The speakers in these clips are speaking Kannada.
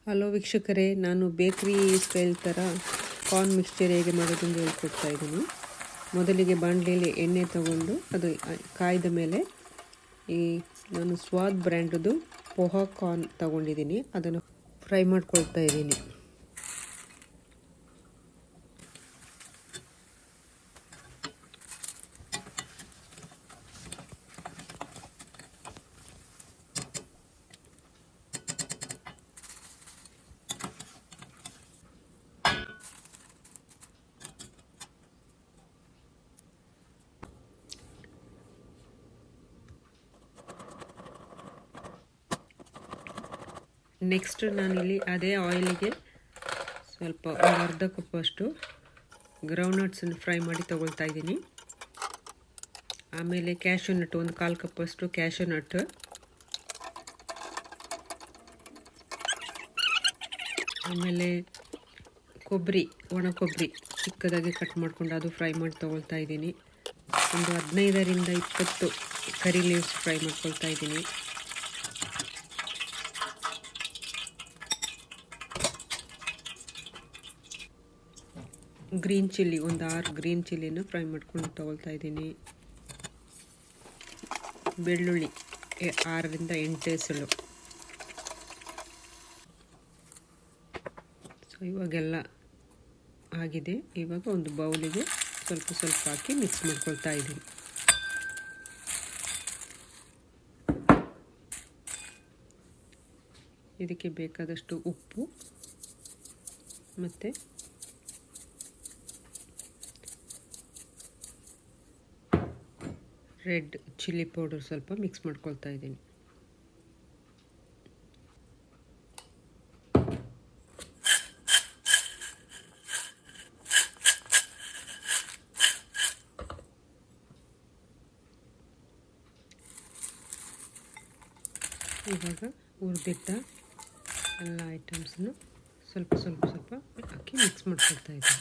ಹಲೋ ವೀಕ್ಷಕರೇ, ನಾನು ಬೇಕ್ರಿ ಸ್ಟೈಲ್ ಥರ ಕಾರ್ನ್ ಮಿಕ್ಸ್ಚರ್ ಹೇಗೆ ಮಾಡೋದು ಅಂತ ಹೇಳ್ಕೊಡ್ತಾ ಇದ್ದೀನಿ. ಮೊದಲಿಗೆ ಬಾಣಲೆಯಲ್ಲಿ ಎಣ್ಣೆ ತಗೊಂಡು ಅದು ಕಾಯ್ದ ಮೇಲೆ ನಾನು ಸ್ವಾದ್ ಬ್ರ್ಯಾಂಡ್ದು ಪೋಹಾ ಕಾರ್ನ್ ತಗೊಂಡಿದ್ದೀನಿ. ಅದನ್ನು ಫ್ರೈ ಮಾಡ್ಕೊಳ್ತಾ ಇದ್ದೀನಿ. ನೆಕ್ಸ್ಟ್ ನಾನಿಲ್ಲಿ ಅದೇ ಆಯಿಲಿಗೆ ಸ್ವಲ್ಪ ಅರ್ಧ ಕಪ್ಪಷ್ಟು ಗ್ರೌಂಡ್ನಟ್ಸನ್ನು ಫ್ರೈ ಮಾಡಿ ತಗೊಳ್ತಾ ಇದ್ದೀನಿ. ಆಮೇಲೆ ಕ್ಯಾಶ್ಯೂ ನಟ್ ಒಂದು 1/4 ಕಪ್ಪಷ್ಟು ಕ್ಯಾಶ್ಯೂ ನಟ್, ಆಮೇಲೆ ಕೊಬ್ಬರಿ, ಒಣ ಕೊಬ್ಬರಿ ಚಿಕ್ಕದಾಗಿ ಕಟ್ ಮಾಡ್ಕೊಂಡು ಅದು ಫ್ರೈ ಮಾಡಿ ತಗೊಳ್ತಾ ಇದ್ದೀನಿ. ಒಂದು 15ರಿಂದ 20 ಕರಿ ಲೀವ್ಸ್ ಫ್ರೈ ಮಾಡ್ಕೊಳ್ತಾ ಇದ್ದೀನಿ. ಗ್ರೀನ್ ಚಿಲ್ಲಿ ಒಂದು 6 ಗ್ರೀನ್ ಚಿಲ್ಲಿನ ಫ್ರೈ ಮಾಡ್ಕೊಂಡು ತಗೊಳ್ತಾ ಇದ್ದೀನಿ. ಬೆಳ್ಳುಳ್ಳಿ 6ರಿಂದ 8 ಎಸಳು. ಸೊ ಇವಾಗೆಲ್ಲ ಆಗಿದೆ. ಇವಾಗ ಒಂದು ಬೌಲಿಗೆ ಸ್ವಲ್ಪ ಸ್ವಲ್ಪ ಹಾಕಿ ಮಿಕ್ಸ್ ಮಾಡ್ಕೊಳ್ತಾ ಇದ್ದೀನಿ. ಇದಕ್ಕೆ ಬೇಕಾದಷ್ಟು ಉಪ್ಪು ಮತ್ತು ರೆಡ್ ಚಿಲ್ಲಿ ಪೌಡರ್ ಸ್ವಲ್ಪ ಮಿಕ್ಸ್ ಮಾಡ್ಕೊಳ್ತಾ ಇದ್ದೀನಿ. ಇವಾಗ ಹುರಿದಿಟ್ಟ ಎಲ್ಲ ಐಟಮ್ಸನ್ನು ಸ್ವಲ್ಪ ಸ್ವಲ್ಪ ಸ್ವಲ್ಪ ಹಾಕಿ ಮಿಕ್ಸ್ ಮಾಡ್ಕೊಳ್ತಾ ಇದ್ದೀನಿ.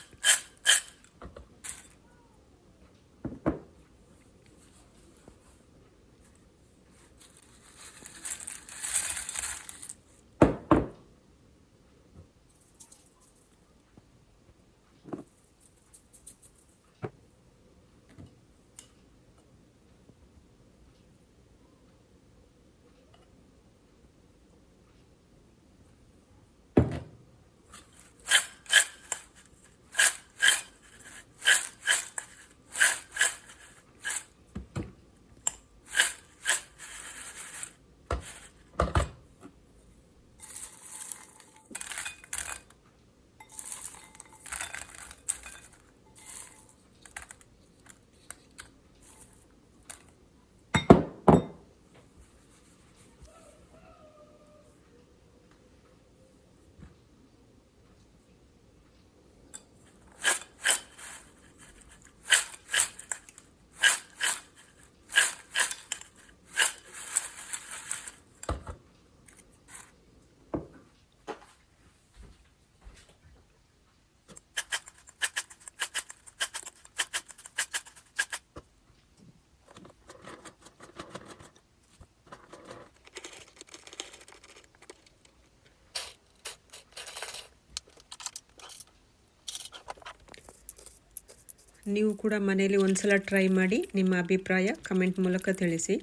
ನೀವು ಕೂಡ ಮನೆಯಲ್ಲಿ ಒಂದ್ಸಲ ಟ್ರೈ ಮಾಡಿ ನಿಮ್ಮ ಅಭಿಪ್ರಾಯ ಕಮೆಂಟ್ ಮೂಲಕ ತಿಳಿಸಿ.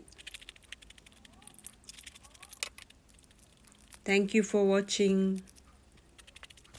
Thank you for watching.